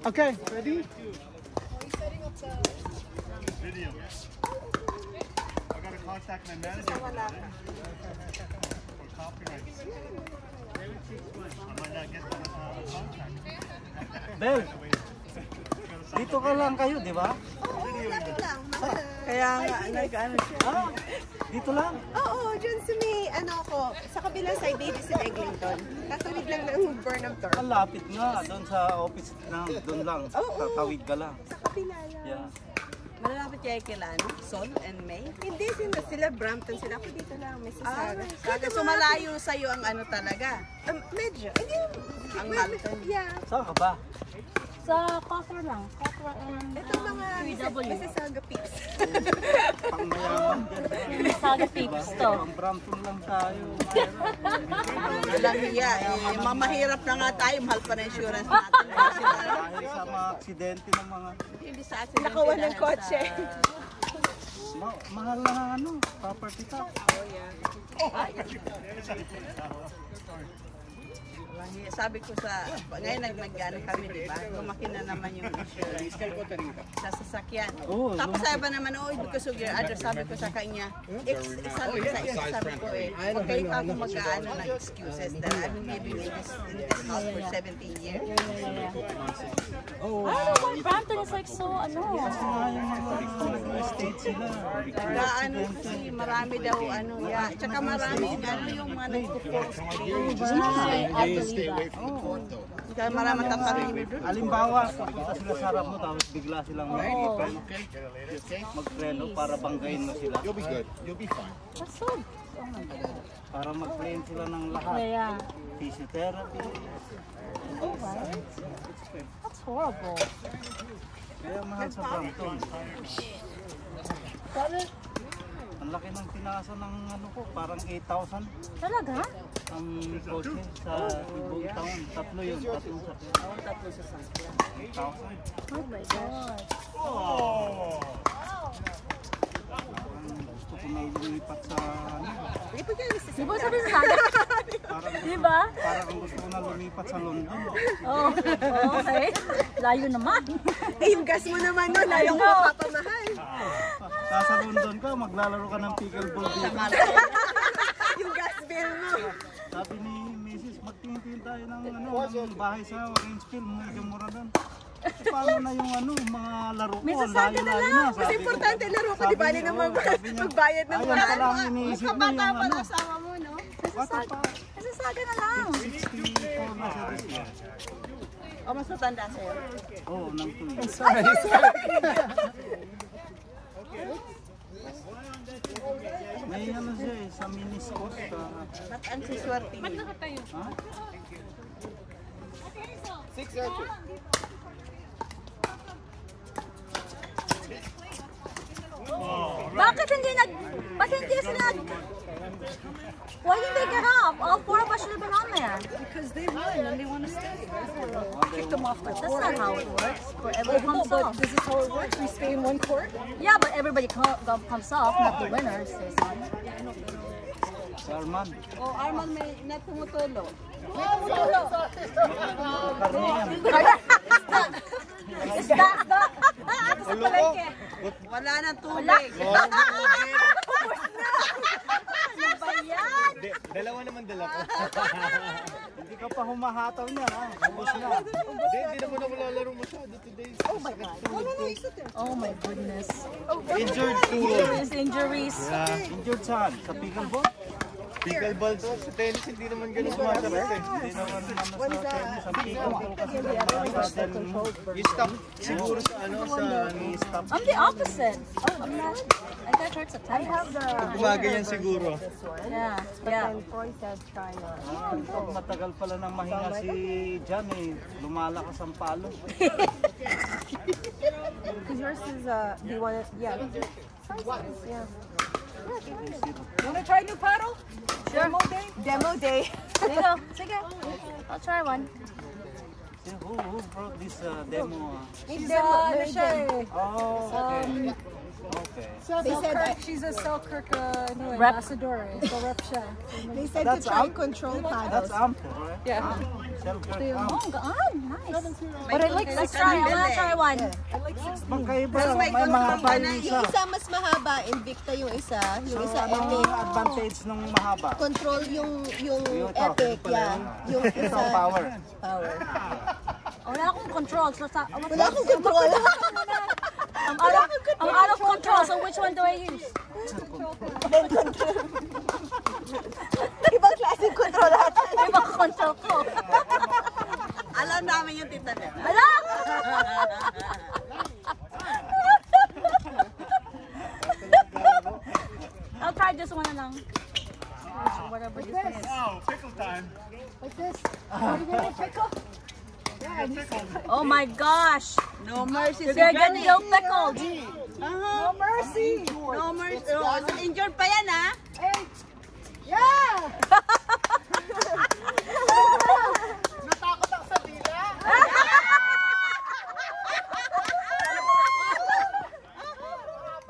Okay, ready? Video. I gotta contact my manager for copyright. I might not get the contract. Bel, dito ka lang kayo, di ba? Oo, lang. Kaya nga, nag-ano siya. Ah, dito lang. Oo, dyan sa may, sa kabilang side, Davis and Eglinton. Katuwid lang ng Burnham Turf. Ang lapit nga, doon sa office na, doon lang. Tatawid ka lang. Sa kabila lang. Yeah. Malalapit kayo kila, no? Sol and May? Hindi, sila Brampton sila. Ako dito lang, may sasara. So malayo sa'yo ang ano talaga? Medyo. Hindi, Ang Malton? yeah. Saan ka ba? Sa Cawthorne lang. Cawthorne and Ito mga Mississauga peeps. Pangmayaman dyan. Mississauga peeps to. Ang Brampton lang tayo. Walang hiya. Mamahirap na nga tayo. Mahal pa na insurance natin. Dahil sa mga aksidente ng mga... Hindi sa atin. Nakawan ng kotse. Mahal na ano, property tax. Sabi ko ngayon nag-ano kami, di ba? Lumaki na naman yung insurance sa sasakyan. Tapos sabi ba naman, because of your address, sabi ko sa kanya, sabi ko huwag kayo ako mag-ano ng excuses that I've been living in this house for 17 years. I don't know why Brampton is like so, Estate sila. Kasi marami daw, tsaka marami yung mga nagpo-post. Stay away from the court though. Kaya marami tatanungin doon. Halimbawa, punta sila sa harap mo, tapos bigla silang magpreno para banggain mo sila. You'll be good. You'll be fine. That's so, oh my God. Para mag-claim sila ng lahat. Yeah. Physiotherapy. Oh, right? That's horrible. Kaya mahal sa Brampton. Ang laki ng tinasa ng parang 8,000. Talaga? Ang kotse sa buong taon. Tatlo yun. Tatlong sakyan. Tatlo sa sasakyan. 8,000. Oh my God. Gusto ko na lumipat sa Di ba sabi sa sana? Di ba? Parang gusto ko na lumipat sa London. Oh, okay. Layo naman. Yung gas mo naman no, layong mapapamahal. Nasa London ka, maglalaro ka ng pickleball dito. Yung gas bill mo. Sabi ni Mrs. magtingin tayo ng bahay sa Rangefield, medyo mura doon. Paano na yung mga laro ko? Mississauga na lang. Mas importante laro ko, di ba? Di na magbayad ng mga. Ayun pala ang iniisip mo yung asawa mo, no? Mississauga na lang. 64 na siya this year. O, mas matanda sa'yo. Oo, ng 2 years. May siya sa Miniscos. Ba't ang siswerte? Ha? 6 Bakit hindi Why didn't they get off? All four of us should have been on there. Because they won and they want to stay. Kick them off the court. That's not how it works. For everyone comes off. This is how it works. We stay in one court. Yeah, but everybody comes off, not the winner stays on. Si Arman. O, Arman may natumutulo. Isda! Wala nang tubig. Ano ba yan? Dalawa naman dala ko. Hindi ka pa humahataw niya, ha? Ubus na. Hindi naman ako lalaro masyado today. Oh my goodness. Injured too. His injuries. Injured saan? Sa pickleball? Pickleball to. Sa tennis hindi naman ganun sumasarap eh. Hindi naman sa tennis. Sa pickleball kasi You stop siguro sa stop. I'm the opposite. Oh, I'm not. I got hurt sa tennis. gumaganyan siguro. Yeah, yeah. Pag matagal pala nang mahinga si Jan lumalakas ang palo. Because yours is, do you want it? Yeah. Yeah. You want to try new paddle? Sure. Demo day. There you go. Sige. I'll try one. Who brought this demo? Demo, ano siya eh. Oh, okay. Okay. They said She's a Selkirk Rep. ambassador. So rep siya. they said That's to try amp. control That's paddles. ample, right? Yeah. Self-care Oh, amp. nice. But I like Let's try. I try. wanna try one. Magkaiba, Pero may may mga control pa bayo na isa. Yung isa mas mahaba, Invicta yung isa. Yung isa Ano epic. yung advantage ng mahaba? Control yung Yung ito, epic, pala yeah. yun. Yung Ito isa ang power. power. Wala akong control. So, Wala akong control. I'm out of control. So which one do I use? Ibang klaseng control natin. Ibang control ko. Alam namin yung tita niya. Ala! I'll try this one lang. Whatever this one is. Oh, pickle time. Like this. Pickle. Oh my gosh! No mercy You're si gonna get Johnny. dill pickled. No mercy. No mercy. Oh, injured pa yan, ha?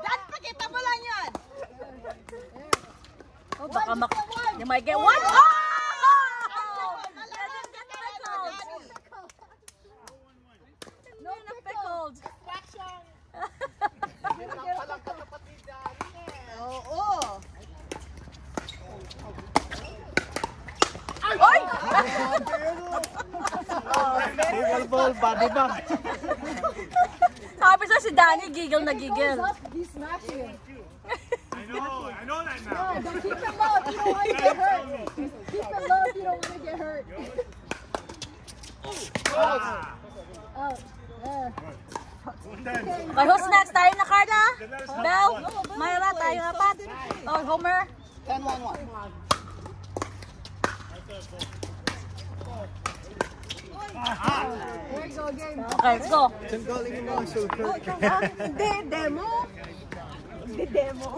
Dad, pakita mo lang yun. Oh, baka you might get one. Oh! I didn't get pickled. No, not pickled. Oo. Oy! Single ball, body bag. Sabi sa si Danny, giggle na giggle. I know that now. Keep it low if you don't want to get hurt. Keep it low if you don't want to get hurt. Oh, Okay, who's next? Tayo na, Carla? Belle? Myra, tayo na apat? Oh, Homer? 10-1-1. there you go again. Okay, let's go. Hindi, demo. Hindi, demo.